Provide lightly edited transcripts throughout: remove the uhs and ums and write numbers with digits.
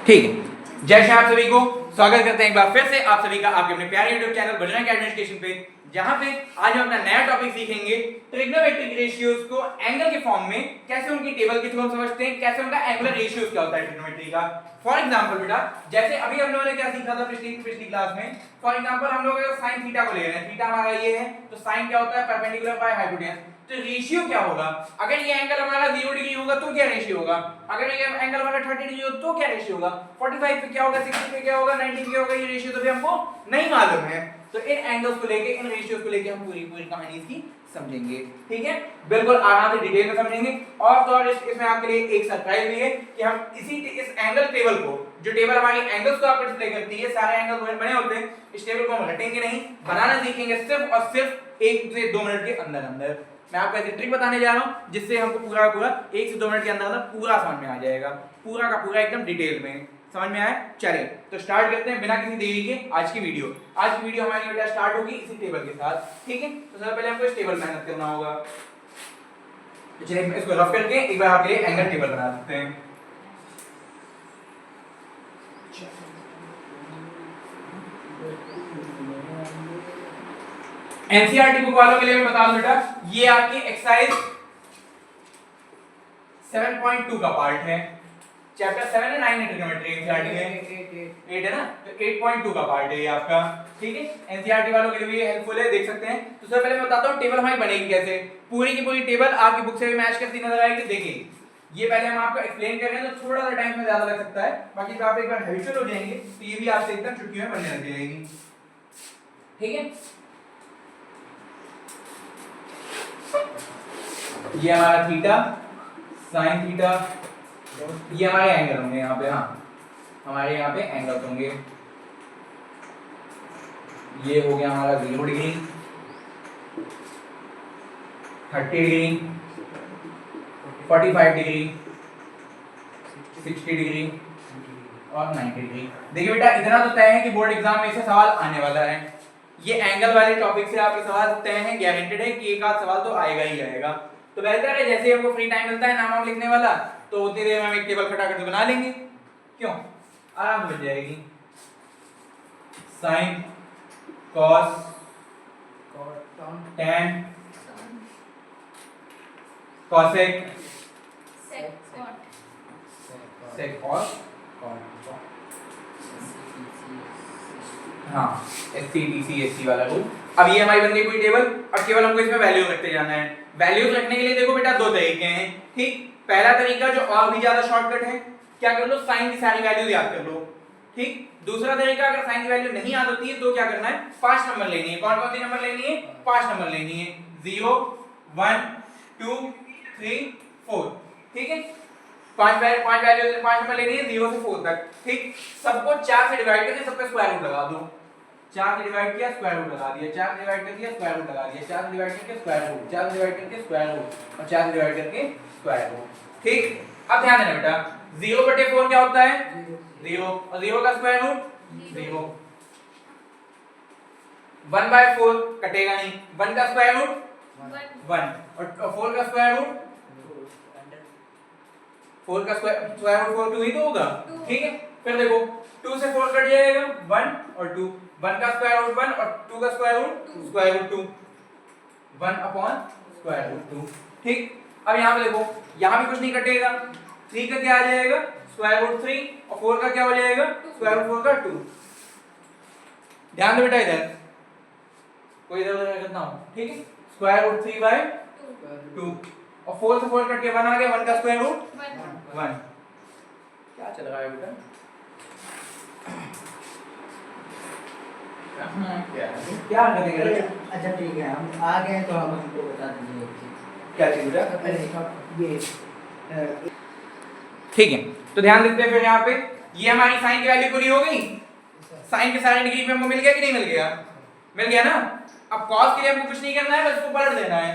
ठीक है, जय श्री आप सभी को स्वागत करते हैं एक बार फिर से आप सभी का आपके अपने प्यारे YouTube चैनल बजरंग एडमिनिस्ट्रेशन पे, जहां पे आज हम अपना नया टॉपिक सीखेंगे ट्रिग्नोमेट्रिक रेशियोज को एंगल के फॉर्म में कैसे उनकी टेबल के थ्रू हम समझते हैं, कैसे उनका एंगुलर रेशियोज क्या होता है ट्रिग्नोमेट्री का। फॉर एग्जांपल बेटा, जैसे अभी हम लोगों ने क्या सीखा था पिछली क्लास में। फॉर एग्जांपल हम लोग अगर sin थीटा को ले रहे हैं, थीटा हमारा ये है तो sin क्या होता है परपेंडिकुलर बाय हाइपोटेनस। तो रेशियो क्या होगा, अगर ये एंगल हमारा 0 डिग्री होगा तो क्या रेशियो होगा, अगर ये एंगल हमारा 30 डिग्री हो तो क्या रेशियो होगा, 45 पे क्या होगा, 60 पे क्या होगा, 90 पे क्या होगा, ये रेशियो तो भी हमको नहीं मालूम है। तो इन एंगल्स को लेके, इन रेशियोज को लेके हम पूरी कहानी इसकी समझेंगे। ठीक है, बिल्कुल आराम से डिटेल में समझेंगे। और तो और इसमें आपके लिए एक सरप्राइज भी है कि हम इस एंगल टेबल को, जो टेबल हमारी एंगल्स को आपको डिस्प्ले करती है, सारे एंगल बने होते हैं, इस टेबल को हम रटेंगे नहीं, बनाना सीखेंगे सिर्फ और सिर्फ 1 से 2 मिनट के अंदर अंदर। मैं आपको ऐसी ट्रिक बताने जा रहा हूं जिससे हमको पूरा 1 से 2 मिनट के अंदर अंदर पूरा समझ में आ जाएगा, पूरा का पूरा एकदम डिटेल में समझ में आया। चलिए तो स्टार्ट करते हैं बिना किसी देरी के आज की वीडियो। आज की वीडियो हमारी बेटा स्टार्ट होगी इसी टेबल के साथ। ठीक है, तो सबसे पहले हमको इस टेबल मेहनत करना होगा। तो चलिए इसको रफ करके एक बार आपके लिए एंगल टेबल बना देते हैं। एनसीईआरटी बुक वालों के लिए मैं बता दूं बेटा, ये आपकी एक्सरसाइज 7.2 का पार्ट है। चैप्टर 7 है 9 ट्रिग्नोमेट्री एनसीईआरटी में 8 है ना, तो 8.2 का पार्ट है ये आपका। ठीक है, एनसीईआरटी वालों के लिए भी हेल्पफुल है, देख सकते हैं। तो सबसे पहले मैं बताता हूं टेबल हमारी बनेगी कैसे। पूरी की पूरी टेबल आपकी बुक से भी मैच करती नजर आएगी। देखिए ये पहले हम आपको एक्सप्लेन कर रहे हैं तो थोड़ा सा टाइम में ज्यादा लग सकता है, बाकी जब आप एक बार हैबिचुअल हो जाएंगे तो ये भी आपसे एकदम चुटकियों में बनने लग जाएगी। ठीक है, ये हमारा थीटा, साइन थीटा, ये हमारे एंगल होंगे यहाँ पे। हाँ, हमारे यहाँ पे एंगल होंगे। ये हो गया हमारा 0 डिग्री, 30 डिग्री, 45 डिग्री, 60 डिग्री और 90 डिग्री। देखिए बेटा इतना तो तय है कि बोर्ड एग्जाम में से सवाल आने वाला है। ये एंगल वाले टॉपिक से आपके सवाल तय हैं, गारंटेड है कि एक आध सवाल तो आएगा ही आएगा। तो बेहतर है जैसे ही हमको फ्री टाइम मिलता है नाम लिखने वाला, तो उतनी देर में हम एक टेबल फटाफट से बना लेंगे। क्यों, आराम से बन जाएगी। साइन, कॉस, tan, कॉसेक, सेक और हाँ SCTC वाला रूल। अब ये हमारी बन गई पूरी टेबल और केवल हमको इसमें वैल्यू रखते जाना है। वैल्यूज रखने के लिए देखो बेटा 2 तरीके हैं। ठीक, पहला तरीका जो और भी ज्यादा शॉर्टकट है, क्या कर लो, साइन की सारी वैल्यूज याद कर लो। ठीक, दूसरा तरीका अगर साइन की वैल्यू नहीं याद होती है तो क्या करना है, 5 नंबर लेनी है। कौन कौन सी नंबर लेनी है, 5 नंबर लेनी है। 0 1 2 3 4। ठीक है, 5 वैल्यू 5 नंबर लेनी है 0 से 4 तक। ठीक, सबको 4 से डिवाइड करके सबका स्क्वायर रूट लगा दो। 4 से डिवाइड किया स्क्वायर रूट लगा दिया, 4 से डिवाइड कर दिया स्क्वायर रूट लगा दिया, 4 से डिवाइड करके स्क्वायर रूट, 4 से डिवाइड करके स्क्वायर रूट और 4 से डिवाइड करके स्क्वायर रूट। ठीक, अब ध्यान देना बेटा 0/4 क्या होता है, 0 और 0 का स्क्वायर रूट 0। 1/4 कटेगा नहीं, 1 का स्क्वायर रूट 1 और 4 का स्क्वायर रूट 4 का स्क्वायर रूट 4 2 ही तो होगा। ठीक है, फिर देखो 2 से 4 कट जाएगा 1 और 2, 1 का स्क्वायर रूट 1 और 2 का स्क्वायर रूट 2, 1/2। ठीक, अब यहाँ पे देखो यहाँ भी कुछ नहीं कटेगा, 3 का क्या आ जाएगा स्क्वायर रूट 3 और 4 का क्या हो जाएगा स्क्वायर रूट 4 का 2। ध्यान दो बेटा इधर कोई इधर उधर करना हो। ठीक है, स्क्वायर रूट 3/2 और 4 से 4 कट के 1 आ गया, 1 का स्क्वायर रूट 1। क्या चल रहा है बेटा, क्या करेंगे? अच्छा ठीक है, हम आ गए तो हम हमको बता दीजिए क्या चीज बेटा। अरे ये ठीक है, तो ध्यान देते हैं फिर यहाँ पे ये हमारी साइन की वैल्यू पूरी हो गई। साइन के सारे डिग्री पे हमको मिल गया कि नहीं मिल गया, मिल गया ना। अब कॉस के लिए हमको कुछ नहीं करना है, बस इसको पलट देना है।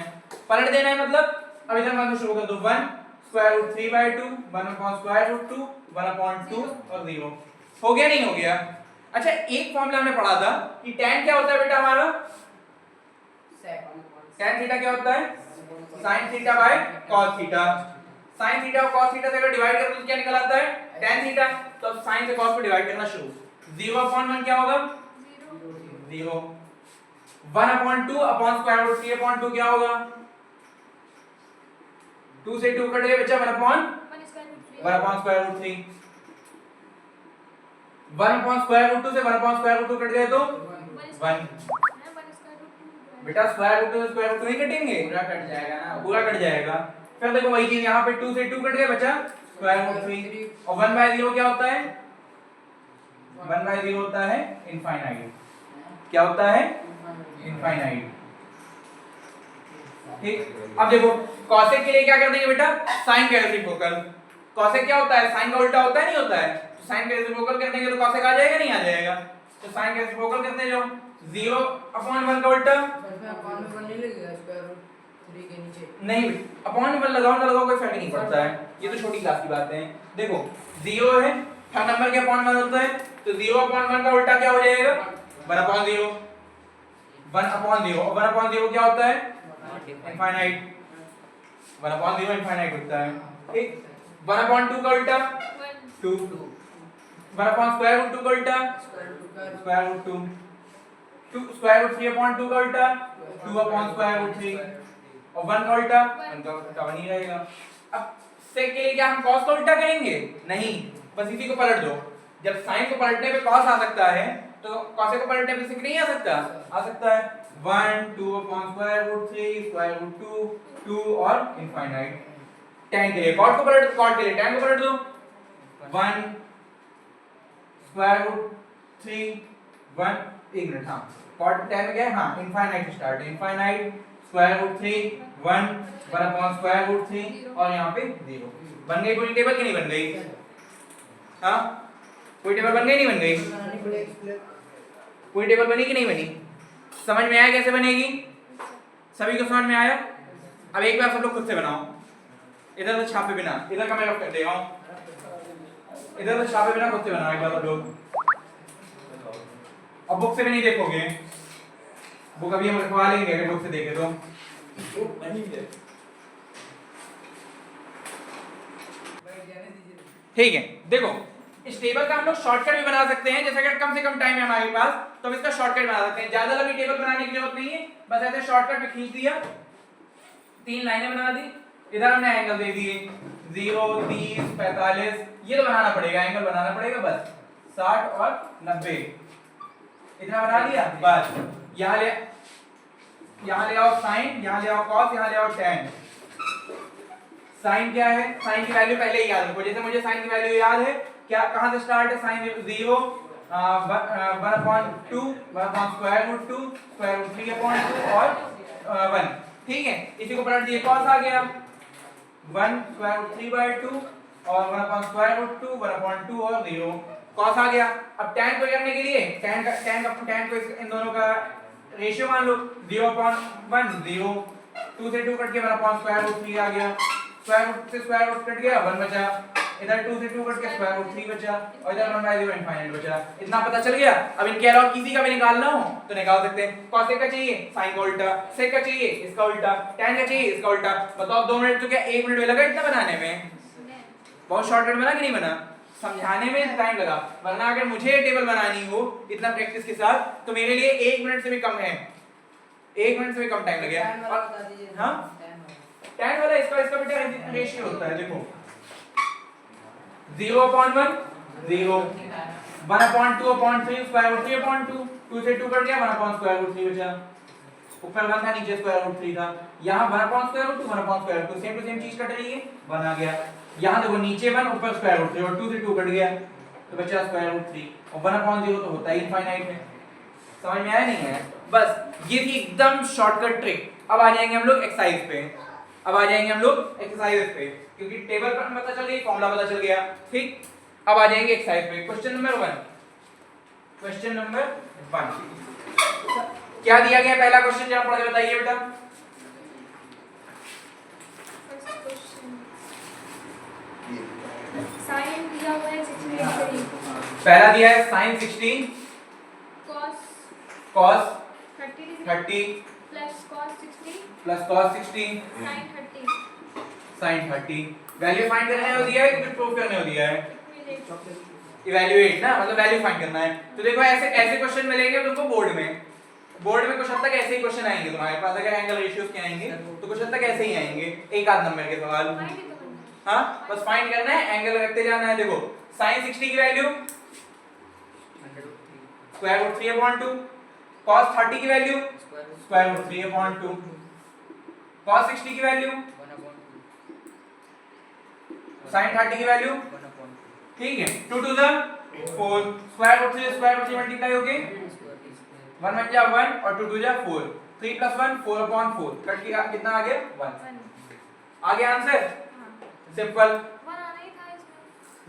पलट देना है मतलब अब इधर मान लो शुरू कर दो 1 square root 3/2 1 upon square root 2 1/2 और 0 हो गया नहीं हो गया। अच्छा एक फॉर्मूला हमने पढ़ा था कि tan क्या होता है बेटा हमारा, tan थीटा क्या होता है sin theta by cos theta. sin theta और cos थीटा से अगर डिवाइड कर दो तो क्या निकल आता है tan थीटा, तो अब sin से cos को डिवाइड करना शुरू। 0/1 क्या होगा? 0। 1/2 अपॉन स्क्वायर रूट 3/2 क्या होगा? 2 से 2 कट गए बच्चा 1/1 square root 3। 1 upon square root 2 से 1 अपॉन स्क्वायर रूट 2 कट गए तो 1। बेटा स्क्वायर रूट 2 से स्क्वायर रूट 2 नहीं कटेंगे, पूरा कट जाएगा ना। पूरा कट जाएगा। फिर देखो वही चीज यहाँ पे 2 से 2 कट गए बचा स्क्वायर रूट 3 और 1/0 क्या होता है? 1/0 होता है इनफाइनाइट। क्या होता है? इनफाइनाइट। ठीक। अब देखो cosec के लिए क्या कर देंगे बेटा? sin का रेसिप्रोकल। cosec क्या होता है? sin का उल्टा होता है नहीं होता है? तो sin का रेसिप्रोकल कर देंगे तो cosec आ जाएगा नहीं आ जाएगा? तो sin का रेसिप्रोकल करते जाओ। 0/1 का उल्टा नहीं, अपॉन 1 लगाओ ना लगाओ कोई फर्क नहीं पड़ता है, ये तो छोटी क्लास की बातें हैं। देखो 0 है, हर नंबर के अपॉन 1 होता है, तो 0/1 का उल्टा क्या हो जाएगा? 1/0। 1/0 और 1/0 क्या होता है? इनफाइनाइट। 1/0 इनफाइनाइट होता है। ठीक। 1/2 का उल्टा 2। 1 अपॉन स्क्वायर रूट 2 का उल्टा स्क्वायर रूट 2। 2 स्क्वायर रूट 3/2 का उल्टा 2 अपॉन स्क्वायर रूट 3 और 1 का उल्टा 1 का उल्टा बनी रहेगा। अब sec के लिए क्या हम cos का उल्टा करेंगे? नहीं, बस इसी को पलट दो। जब sin को पलटने पे cos आ सकता है तो cos को पलटने पे sec नहीं आ सकता? आ सकता है। 1 2 upon square root 3 square root 2 2 और इनफाइनाइट। tan के लिए cot को पलट दो, cot के लिए tan को पलट दो। 1 स्क्वायर रूट 3 1 एक मिनट। हाँ cot tan में क्या है? हाँ इनफाइनाइट स्टार्ट है। Infinite square root 3 1 1 upon square root 3 और यहाँ पे 0। बन गई पूरी टेबल की नहीं बन गई? हाँ कोई टेबल बन गई नहीं बन गई? कोई टेबल बनी कि नहीं बनी? समझ में आया कैसे बनेगी? सभी को समझ में आया? अब एक बार सब लोग खुद से बनाओ। इधर से छापे बिना, इधर का मैं रख दे रहा हूँ, इधर से छापे बिना खुद से बनाओ एक बार सब लोग। अब बुक से भी नहीं देखोगे, बुक अभी हम रखवा लेंगे अगर बुक से देखे तो। ठीक है, देखो इस टेबल का हम लोग शॉर्टकट भी बना सकते हैं, जैसे अगर कम से कम टाइम है हमारे पास तो हम इसका शॉर्टकट बना सकते हैं। ज्यादा लंबी टेबल बनाने की जरूरत नहीं है, बस ऐसे शॉर्टकट में खींच दिया, 3 लाइनें बना दी, इधर हमने एंगल दे दिए 0 30 45, ये तो बनाना पड़ेगा, एंगल बनाना पड़ेगा बस 60 और 90 इतना बना दिया बस। यहाँ ले आओ साइन, यहाँ ले आओ कॉस, यहाँ ले आओ टैन। साइन क्या है? साइन की वैल्यू पहले ही याद रखो, जैसे मुझे साइन की वैल्यू याद है, क्या कहां से स्टार्ट है? Sine 0 1/2 1 square root 2 square root 3/2 और 1। ठीक है, इसी को पलट दिए कॉस आ गया 1 स्क्वायर रूट 3/2 और 1 स्क्वायर रूट 2 1/2 और 0 कॉस आ गया। अब tan को करने के लिए tan को इन दोनों का रेशियो मान लो 0/1 0 2 से 2 कट के 1 स्क्वायर रूट 3 आ गया, स्क्वायर रूट से स्क्वायर रूट कट गया 1 बचा, इधर 2 से 2 कट के स्क्वायर रूट 3 बचा और इधर 1/0 इनफाइनाइट बचा। इतना पता चल गया। अब इनके अलावा किसी का भी निकालना हो तो निकाल सकते हैं। cos का चाहिए sin का उल्टा, sec का चाहिए इसका उल्टा, tan का चाहिए इसका उल्टा। बताओ 2 मिनट तो क्या 1 मिनट में लगा इतना बनाने में? बहुत शॉर्टकट बना कि नहीं बना? समझाने में टाइम लगा, वरना अगर मुझे टेबल बनानी हो इतना प्रैक्टिस के साथ तो मेरे लिए 1 मिनट से भी कम है, 1 मिनट से भी कम टाइम लगेगा। हाँ tan वाला इसका बेटा रेशियो होता है, देखो 0/1 0 1/2/3 स्क्वायर रूट 3/2 2 से 2 कट गया 1 स्क्वायर रूट 3 बचा, ऊपर 1 था नीचे स्क्वायर रूट 3 था, यहाँ 1 square root 2 1 square root 2 same to same चीज कट रही है 1 आ गया। यहाँ देखो नीचे 1 ऊपर स्क्वायर रूट 3 और 2 से 2 कट गया तो बचा स्क्वायर रूट 3 और 1/0 तो होता ही इनफाइनाइट है। समझ में आया नहीं है? बस ये थी एकदम शॉर्टकट ट्रिक। अब आ जाएंगे हम लोग एक्सरसाइज पे, अब आ जाएंगे हम लोग एक्सरसाइज पे, क्योंकि टेबल पर पता चल गई, फॉर्मूला पता चल गया। ठीक, अब आ जाएंगे एक्सरसाइज पे। क्वेश्चन नंबर 1, क्वेश्चन नंबर 1 क्या दिया गया? पहला क्वेश्चन जरा पढ़ के बताइए बेटा। साइन दिया हुआ है 16 पहला दिया है sin 16 cos 30 plus plus cos 16 sin 30 sin 30। Value find करने को दिया है कि प्रूफ करने को दिया है? इवैल्यूएट ना, मतलब वैल्यू फाइंड करना है। तो देखो ऐसे ऐसे क्वेश्चन मिलेंगे तुमको बोर्ड में कुछ हद तक ऐसे ही क्वेश्चन आएंगे तुम्हारे पास। अगर एंगल रेशियोज के आएंगे तो कुछ हद तक ऐसे ही आएंगे, एक आध नंबर के सवाल। हाँ, बस फाइंड करना है, एंगल रखते जाना है। देखो sin 60 की वैल्यू स्क्वायर रूट 3/2, cos 30 की वैल्यू स्क्वायर रूट 3/2, cos 60 की वैल्यू sin 30 की वैल्यू, ठीक है। 2 to the 4, स्क्वायर रूट 3 मल्टीप्लाई हो गए 1 1 जा 1 और 2 2 जा 4, 3 + 1 4/4, कट के कितना आ गया 1। आ गया आंसर, सिंपल,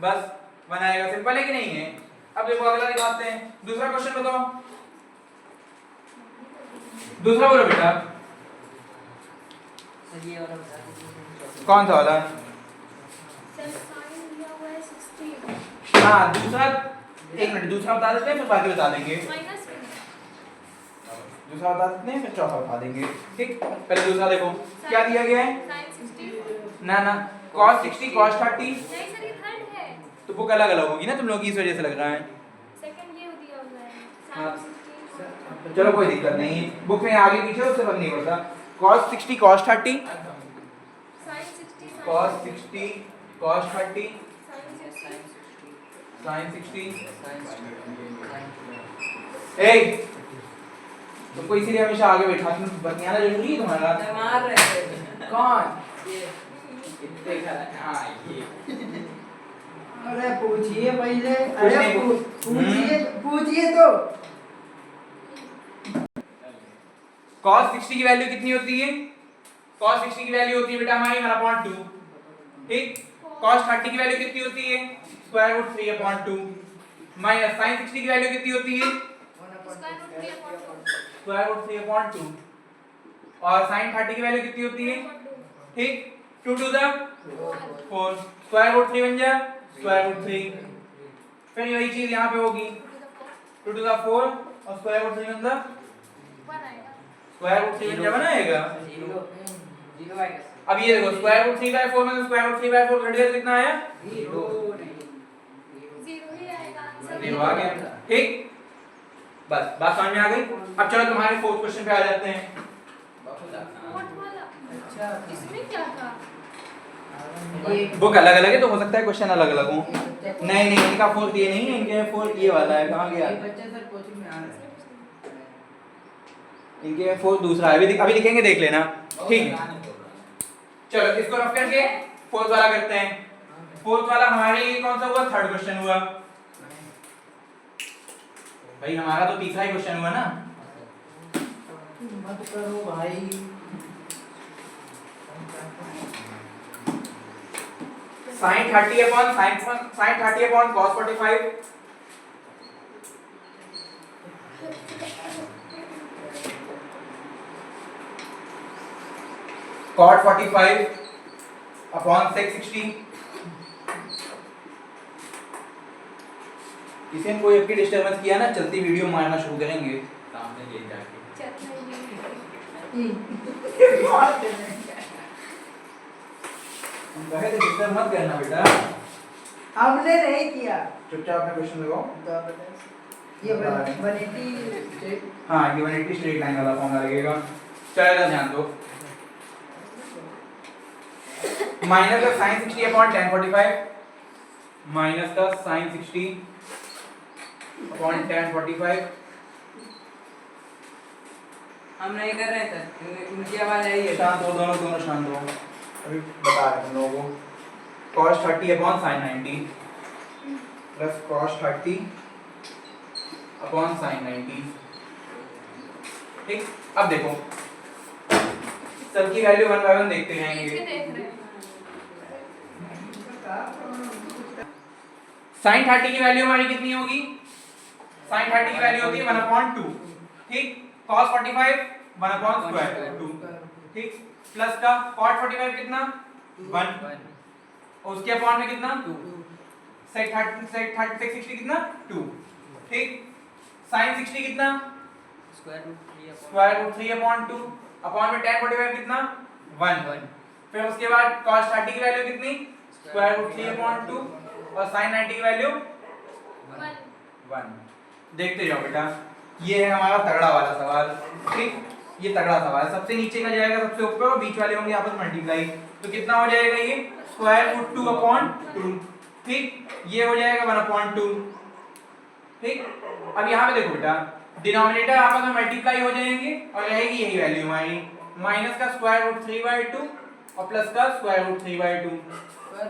बस 1 आएगा। सिंपल है कि नहीं है? अब देखो अगला दिखाते हैं, दूसरा क्वेश्चन बताओ। दूसरा बोलो बेटा, सर ये वाला बता दीजिए। कौन सा वाला? हाँ दूसरा, एक मिनट, दूसरा बता देते हैं फिर बाकी बता देंगे। दूसरा बता देते हैं फिर चौथा बता देंगे, ठीक। पहले दूसरा देखो क्या दिया गया है। ना ना, cos 60 cos 30, तो बुक अलग अलग होगी ना तुम लोग की, इस वजह से लग रहा है। हाँ चलो कोई दिक्कत नहीं, बुक में आगे पीछे उससे फर्क नहीं पड़ता। cos 60 cos 30, cos 60 cos 30, sin 60, ए तुमको इसीलिए हमेशा आगे बैठा, तुम बतियाना जरूरी है तुम्हारा। मार रहे थे कौन ये इतने हाँ ये अरे पूछिए पहले, कुछ अरे नहीं पूछिए पूछिए तो। cos 60 की वैल्यू कितनी होती है? cos 60 की वैल्यू होती है बेटा हमारी 1/2, ठीक। cos 30 की वैल्यू कितनी होती है? स्क्वायर रूट 3/2, माइनस sin 60 की वैल्यू कितनी होती है? स्क्वायर रूट 3/2, और sin 30 की वैल्यू कितनी होती है? ठीक, 2 to the 4, स्क्वायर रूट 3 बन जाए स्क्वायर रूट 3, फिर यही चीज यहाँ पे होगी 2 to the 4 और स्क्वायर रूट 3 बन जाए स्क्वायर रूट 3 बन जाए बनाएगा। जीरो आएगा। अब ये देखो स्क्वायर रूट 3/4 में स्क्वायर रूट 3/4 घट गया तो कितना आया? जीरो जीरो आ गया, ठीक। बस बात समझ में आ गई। अब चलो तुम्हारे फोर्थ क्वेश्चन पे आ जाते हैं। अच्छा इसमें क्या था? बुक अलग अलग है तो हो सकता है क्वेश्चन अलग अलग हो। नहीं नहीं, इनका फोर्थ ये नहीं है, इनके फोर्थ ये वाला है। कहाँ गया? ये बच्चा सर कोचिंग में आ रहा है। इनके फोर्थ दूसरा है, अभी लिखेंगे देख लेना, ठीक है। चलो इसको रफ करके फोर्थ वाला करते हैं। फोर्थ वाला हमारे लिए कौन सा हुआ? थर्ड क्वेश्चन हुआ भाई, हमारा तो तीसरा ही क्वेश्चन हुआ ना। मत करो भाई। sin 30 upon cos 45, cot 45 upon sec 60। किसी ने कोई आपकी डिस्टर्बेंस किया ना, चलती वीडियो मारना शुरू करेंगे सामने ले जाके। हम कहे थे डिस्टर्ब मत करना बेटा। हमने नहीं किया। चुपचाप अपना क्वेश्चन लगाओ। ये 180 हाँ ये 180 स्ट्रेट लाइन वाला फॉर्मूला लगेगा। चलो ध्यान दो, माइनस का sin 60 अपॉन tan 45, माइनस का sin 60 अपॉन tan 45। हम नहीं कर रहे थे, उनकी आवाज आई है। शांत हो, दोनों शांत हो। अभी बता रहे हैं तुम लोगों को। cos 30 upon sin 90 plus cos 30 upon sin 90, ठीक। अब देखो सबकी वैल्यू 1 बाय 1 देखते रहेंगे। sin 30 की वैल्यू हमारी कितनी होगी? sin 30 की वैल्यू होती है 1/2, ठीक। cos 45 1/2, ठीक। प्लस का cot 45 कितना 1, और उसके अपॉन में कितना 2, sec 60 कितना 2, ठीक। sin 60 कितना स्क्वायर रूट 3/2, अपॉन में tan 45 कितना 1, फिर उसके बाद cos 30 की वैल्यू कितनी स्क्वायर रूट 3/2, और sin 90 की वैल्यू 1। देखते जाओ बेटा, ये है हमारा तगड़ा वाला सवाल। ठीक, ये तगड़ा सवाल है। सबसे नीचे का जाएगा सबसे ऊपर और बीच वाले होंगे आपस में मल्टीप्लाई, तो कितना हो जाएगा ये स्क्वायर रूट 2/2। ठीक, ये हो जाएगा 1/2। ठीक, अब यहाँ पे देखो बेटा, डिनोमिनेटर आपस में मल्टीप्लाई हो जाएंगे और रहेगी यही वैल्यू हमारी, माइनस का स्क्वायर रूट 3/2 और प्लस का स्क्वायर रूट 3/2।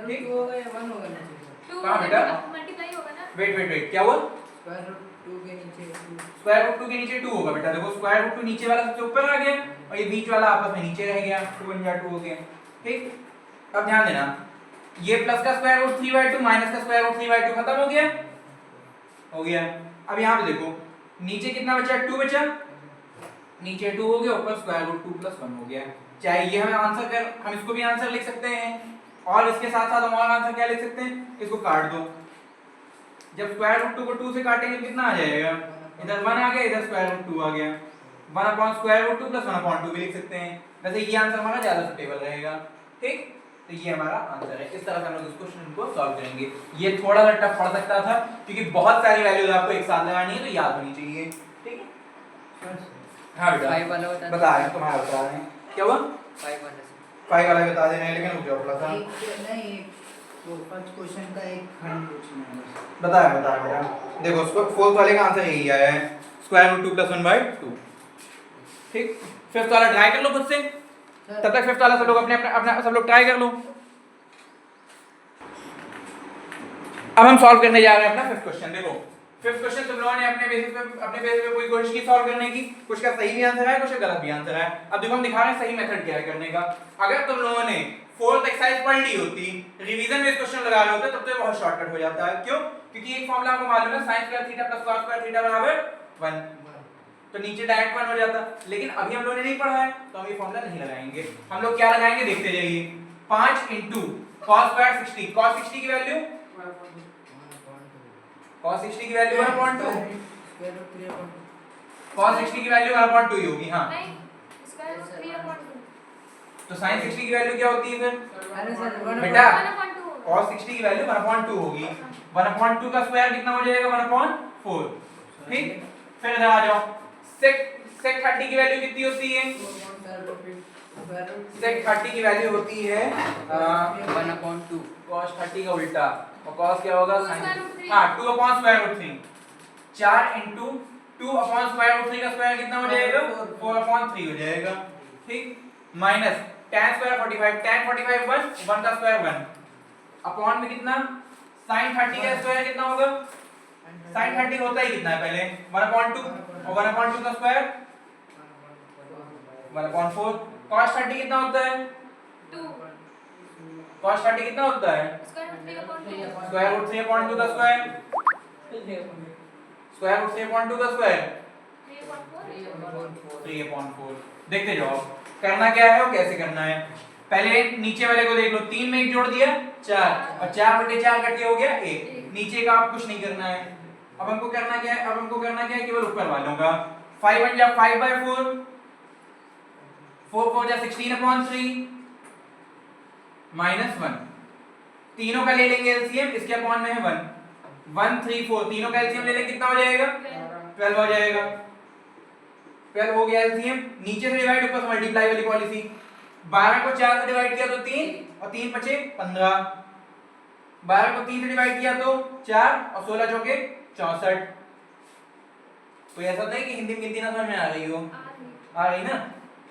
ठीक होगा या 1 होगा नीचे? कहाँ बेटा? मल्टीप्लाई होगा ना? वेट क्या हुआ? स्क्वायर रूट 2 के नीचे 2। स्क्वायर रूट 2 के नीचे 2 होगा बेटा। देखो स्क्वायर रूट 2 नीचे वाला सबसे ऊपर आ गया और ये बीच वाला आपस में नीचे रह गया, 2 बन गया 2 हो गया। ठीक, अब ध्यान देना, ये प्लस का स्क्वायर रूट 3/2 माइनस का स्क्वायर रूट 3/2 खत्म हो गया, हो गया। अब यहाँ पे देखो नीचे कितना बचा? 2 बचा, नीचे 2 हो गया, ऊपर स्क्वायर रूट 2 + 1 हो गया। चाहे ये हमें आंसर कर, हम इसको भी आंसर लिख सकते हैं और इसके साथ साथ हम और आंसर क्या लिख सकते हैं, इसको काट दो। जब स्क्वायर रूट 2 को 2 से काटेंगे कितना आ जाएगा? इधर 1 आ गया, इधर स्क्वायर रूट 2 आ गया, 1/√2 + 1/2 भी लिख सकते हैं। वैसे ये आंसर हमारा ज्यादा सुटेबल रहेगा। ठीक, तो ये हमारा आंसर है। इस तरह से हम लोग इस क्वेश्चन को सॉल्व करेंगे। ये थोड़ा सा टफ पड़ सकता था क्योंकि बहुत सारी वैल्यूज आपको एक साथ लगानी है, तो याद होनी चाहिए। ठीक है, हां बेटा 5 वाला बता रहे हैं, तुम्हारा बता रहे हैं। क्या हुआ? 5 वाला 5 वाला बता दे रहे हैं, लेकिन रुक जाओ थोड़ा सा। नहीं, वो फर्स्ट क्वेश्चन का एक खंड पूछना है बस। बताया बेटा, देखो उसको फोर्थ वाले का आंसर यही आया है, स्क्वायर रूट 2 + 1/2। ठीक, फिफ्थ वाला ट्राई कर लो खुद से, तब तक फिफ्थ वाला सब लोग अपने सब लोग ट्राई कर लो। अब हम सॉल्व करने जा रहे हैं अपना फिफ्थ क्वेश्चन। देखो फिफ्थ क्वेश्चन तुम लोगों ने अपने बेसिस पे कोई कोशिश की सॉल्व करने की, कुछ का सही भी आंसर है, कुछ का गलत भी आंसर है। अब देखो हम दिखा रहे हैं सही मेथड क्या है करने का। अगर तुम लोगों ने फोर्थ एक्सरसाइज पढ़ ली होती, रिवीजन में इस क्वेश्चन लगा रहे होते, तब तो ये बहुत शॉर्टकट हो जाता है। क्यों? क्योंकि एक फार्मूला आपको मालूम है, sin square theta + cos square theta = 1, तो नीचे डायरेक्ट 1 हो जाता। लेकिन अभी हम लोगों ने नहीं पढ़ा है, तो हम ये फार्मूला नहीं लगाएंगे। हम लोग क्या लगाएंगे देखते जाइए। 5 * cos स्क्वायर 60, cos 60 की वैल्यू 1/2, cos 60 की वैल्यू 1/2 ही होगी। हां, नहीं, स्क्वायर रूट 3/2। तो sin 60 की वैल्यू क्या होती है फिर? अरे सर बेटा 1/2 होगा। cos 60 की वैल्यू 1/2 होगी। 1/2 का स्क्वायर कितना हो जाएगा? 1/4। ठीक, फिर इधर आ जाओ। sec 30 की वैल्यू कितनी होती है? sec 30 की वैल्यू होती है 1/2। cos 30 का उल्टा, और cos क्या होगा? √3। हां, 2/√3। 4 * 2/√3 का स्क्वायर कितना हो जाएगा? 4/3 हो जाएगा। ठीक, माइनस tan स्क्वायर 45, tan 45 1 का स्क्वायर 1 अपॉन में कितना? sin 30 का स्क्वायर कितना होगा? sin 30 होता ही कितना है पहले? 1/2 और 1/2 का स्क्वायर 1/4। cos 30 कितना होता है? 2 cos 30 कितना होता है? Square root 3/2। स्क्वायर रूट 3/2 का स्क्वायर, स्क्वायर रूट 3/2 का स्क्वायर 3/4। 3/4। देखते जाओ करना क्या है और कैसे करना है। पहले नीचे वाले को देख लो, 3 में 1 जोड़ दिया 4 और 4/4 कट के हो गया 1। नीचे का आप कुछ नहीं करना है। अब हमको करना क्या है? अब हमको करना क्या है? केवल ऊपर वालों का। 5 1 जा 5/4, 4 4 जा 16/3 -1। तीनों का ले लेंगे एलसीएम, इसके अपॉन में है 1 1 3 4, तीनों का एलसीएम ले लेंगे कितना हो जाएगा? 12 हो जाएगा। 12 हो गया एलसीएम। नीचे से डिवाइड, ऊपर से मल्टीप्लाई वाली पॉलिसी। 12 को 4 से डिवाइड किया तो 3 और 3 बचे 15। 12 को 3 से डिवाइड किया तो 4 और 16 चौके 64। कोई ऐसा नहीं कि हिंदी में गिनती ना समझ में आ रही हो? आ रही ना।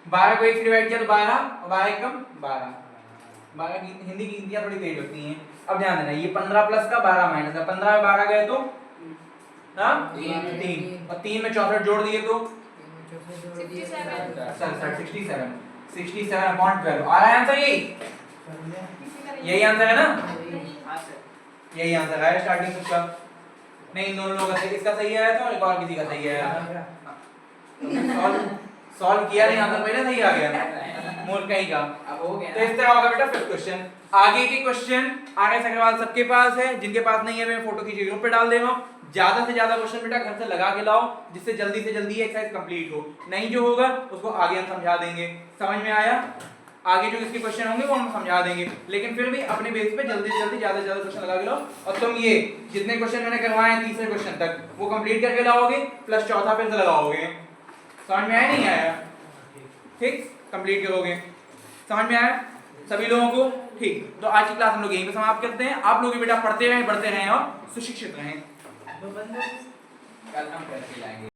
12 को 1 से डिवाइड किया तो 12 और 12 एकम 12। 12 की हिंदी की गिनतियां थोड़ी तेज होती हैं। अब ध्यान देना, ये 15 प्लस का 12 माइनस का, 15 में 12 गए तो हां 3 और 3 में 64 जोड़ दिए तो 67/12 आ रहा है आंसर। यही आंसर है ना? यही आंसर है स्टार्टिंग उसका। नहीं, इन दोनों का सही, इसका सही आया था और एक और किसी का सही आया था। सॉल्व किया नहीं, आंसर पहले सही आ गया। मूर्ख कहीं का। अब हो गया तो इस तरह होगा बेटा फिफ्थ क्वेश्चन। आगे के क्वेश्चन आरएस अग्रवाल सबके पास है, जिनके पास नहीं है मैं फोटो खींच के ग्रुप पे डाल दे रहा हूं। ज्यादा से ज्यादा क्वेश्चन बेटा घर से लगा के लाओ, जिससे जल्दी से जल्दी एक्सरसाइज कंप्लीट हो। नहीं जो होगा उसको आगे हम समझा देंगे। समझ में आया? आगे जो इसके क्वेश्चन होंगे वो हम समझा देंगे, लेकिन फिर भी अपने बेस पे जल्दी से जल्दी ज्यादा से ज्यादा क्वेश्चन लगा के लो। और तुम ये जितने क्वेश्चन मैंने करवाए हैं तीसरे क्वेश्चन तक वो कंप्लीट करके लाओगे, प्लस चौथा फिर से लगाओगे। समझ में आया नहीं आया? ठीक, कंप्लीट करोगे। समझ में आया सभी लोगों को? ठीक, तो आज की क्लास हम लोग यहीं पे समाप्त करते हैं। आप लोग भी बेटा पढ़ते रहें, बढ़ते रहें और सुशिक्षित रहें। तो बंदे कल हम करके लाएंगे।